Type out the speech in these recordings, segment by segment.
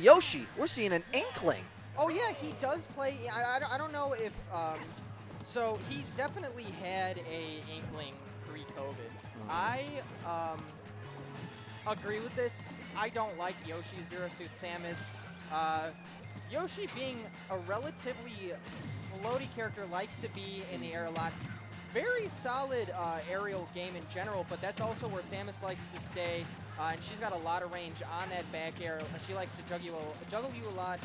Yoshi, we're seeing an Inkling. Oh yeah, he does play. I don't know if. So he definitely had a Inkling pre-COVID. I agree with this. I don't like Yoshi Zero Suit Samus. Yoshi being a relatively floaty character, likes to be in the air a lot. Very solid aerial game in general, but that's also where Samus likes to stay, and she's got a lot of range on that back air. She likes to juggle you a lot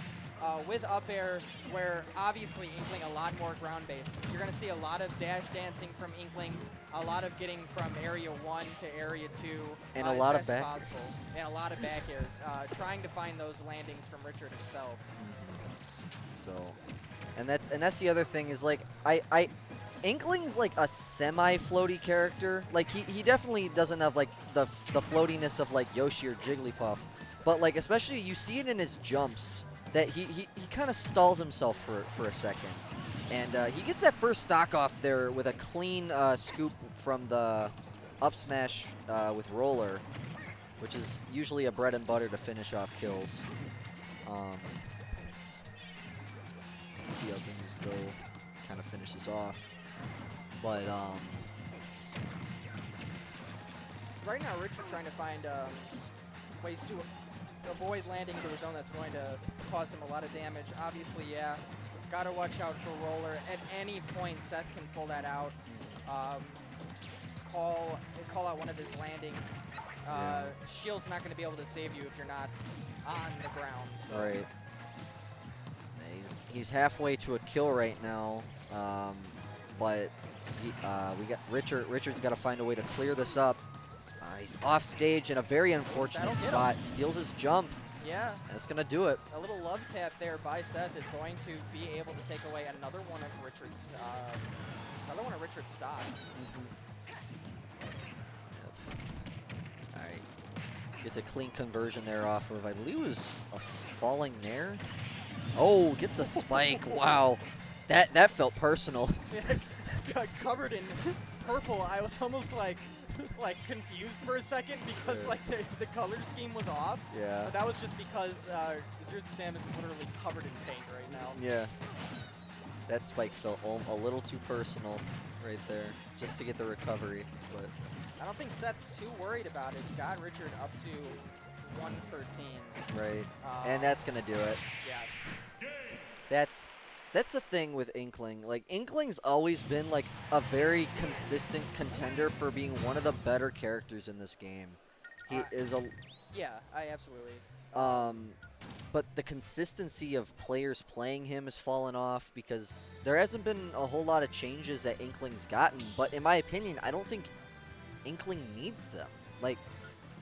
with up air, where obviously Inkling a lot more ground-based. You're going to see a lot of dash dancing from Inkling, a lot of getting from area 1 to area 2. And a lot of back airs. And a lot of back airs, trying to find those landings from Richard himself. So, and that's the other thing is like Inkling's like a semi-floaty character. Like he definitely doesn't have like the floatiness of like Yoshi or Jigglypuff, but like especially you see it in his jumps that he kind of stalls himself for a second, and he gets that first stock off there with a clean scoop from the up smash with roller, which is usually a bread and butter to finish off kills. See how things go, kind of finishes off. But right now, Richard's trying to find ways to avoid landing into a zone that's going to cause him a lot of damage. Obviously, yeah, gotta watch out for roller. At any point, Seth can pull that out. Call out one of his landings. Shield's not going to be able to save you if you're not on the ground. So. All right. He's halfway to a kill right now, but we got Richard's got to find a way to clear this up. He's off stage in a very unfortunate spot. Steals his jump. Yeah. That's gonna do it. A little love tap there by Seth is going to be able to take away another one of Richard's stocks. All right. Gets a clean conversion there off of, I believe it was a falling nair. Oh, gets the spike. Wow. That felt personal. Got covered in purple. I was almost like confused for a second because like the color scheme was off. Yeah. But that was just because Zero Suit Samus is literally covered in paint right now. Yeah. That spike felt a little too personal right there, just to get the recovery. But I don't think Seth's too worried about it. It's got Richard up to 113. Right. And that's gonna do it. Yeah. That's the thing with Inkling. Like, Inkling's always been like a very consistent contender for being one of the better characters in this game. He is a Yeah, I absolutely. But the consistency of players playing him has fallen off because there hasn't been a whole lot of changes that Inkling's gotten. But in my opinion, I don't think Inkling needs them. Like,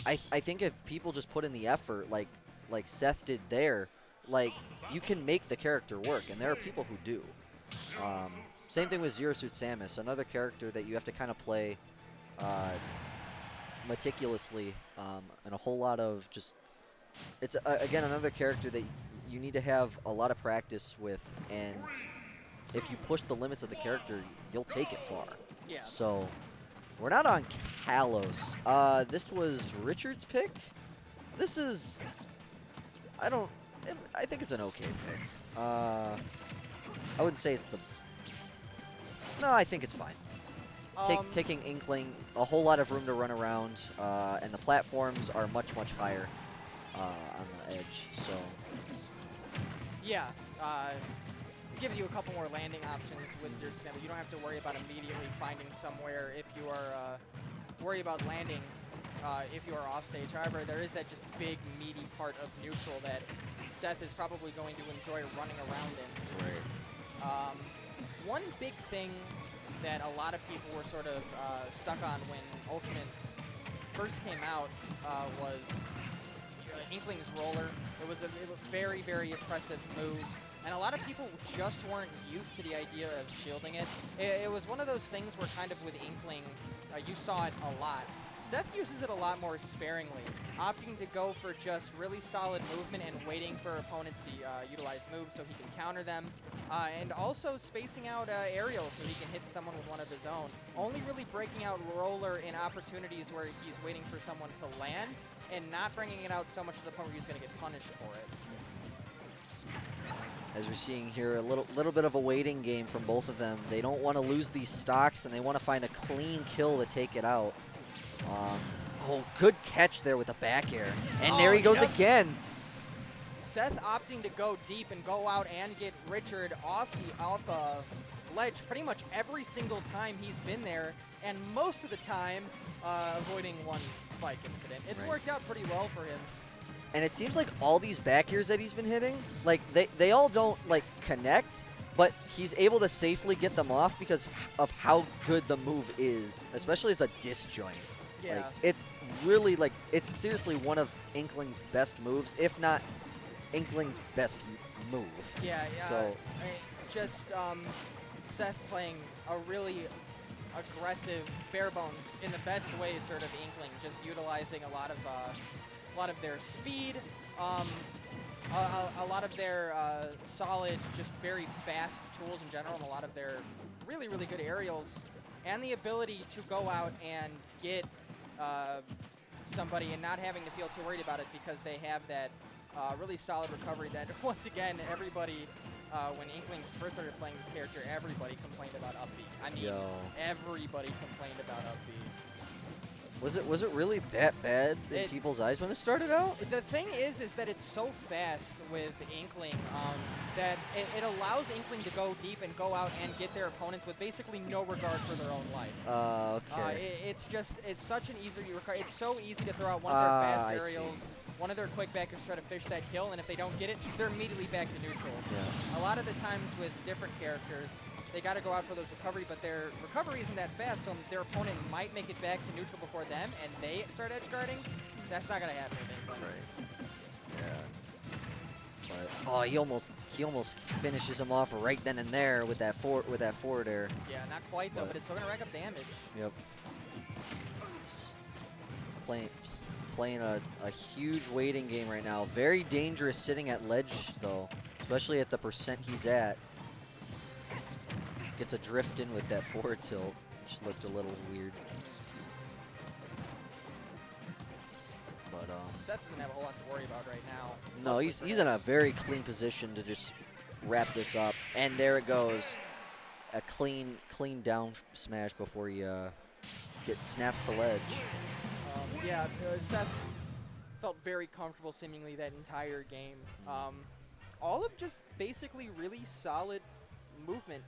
I think if people just put in the effort, like Seth did there, like, you can make the character work, and there are people who do. Same thing with Zero Suit Samus, another character that you have to kind of play meticulously, and a whole lot of just... It's, again, another character that you need to have a lot of practice with, and if you push the limits of the character, you'll take it far. Yeah. So, we're not on Kalos. This was Richard's pick. This is... I think it's an okay pick. I wouldn't say it's the... No, I think it's fine. Taking Inkling, a whole lot of room to run around, and the platforms are much, much higher on the edge, so... Yeah, give you a couple more landing options with Zero Suit Samus. You don't have to worry about immediately finding somewhere if you are worry about landing if you are off stage. However, there is that just big, meaty part of neutral that Seth is probably going to enjoy running around in. Right. One big thing that a lot of people were sort of stuck on when Ultimate first came out was Inkling's roller. It was a very, very impressive move. And a lot of people just weren't used to the idea of shielding it. It was one of those things where kind of with Inkling, you saw it a lot. Seth uses it a lot more sparingly, opting to go for just really solid movement and waiting for opponents to utilize moves so he can counter them, and also spacing out aerials so he can hit someone with one of his own. Only really breaking out roller in opportunities where he's waiting for someone to land and not bringing it out so much to the point where he's going to get punished for it. As we're seeing here, a little bit of a waiting game from both of them. They don't want to lose these stocks, and they want to find a clean kill to take it out. Oh, good catch there with a back air. And there he goes again. Seth opting to go deep and go out and get Richard off ledge pretty much every single time he's been there, and most of the time avoiding one spike incident. It's worked out pretty well for him. And it seems like all these back airs that he's been hitting, like they all don't like connect, but he's able to safely get them off because of how good the move is, especially as a disjoint. Yeah. Like, it's really like, it's seriously one of Inkling's best moves, if not Inkling's best move. Yeah, yeah. So just Seth playing a really aggressive bare bones in the best way, sort of Inkling, just utilizing a lot of their speed, a lot of their solid, just very fast tools in general, and a lot of their really, really good aerials, and the ability to go out and get somebody and not having to feel too worried about it because they have that really solid recovery that, once again, everybody, when Inklings first started playing this character, everybody complained about up B. I mean, everybody complained about up B. Was it really that bad in people's eyes when it started out? The thing is that it's so fast with Inkling that it allows Inkling to go deep and go out and get their opponents with basically no regard for their own life. Okay. It's such an easy recovery. It's so easy to throw out one of their fast aerials, one of their quick backers, try to fish that kill, and if they don't get it, they're immediately back to neutral. Yeah. A lot of the times with different characters, they got to go out for those recovery, but their recovery isn't that fast, so their opponent might make it back to neutral before them, and they start edge guarding. That's not gonna happen with Inkling. Right. Yeah. But he almost finishes him off right then and there with that forward air. Yeah, not quite though, but it's still gonna rack up damage. Yep. Playing a huge waiting game right now. Very dangerous sitting at ledge though, especially at the percent he's at. Gets a drift in with that forward tilt, which looked a little weird. But Seth doesn't have a whole lot to worry about right now. No, he's in a very clean position to just wrap this up. And there it goes. A clean down smash before he snaps to ledge. Yeah, Seth felt very comfortable seemingly that entire game. All of just basically really solid movement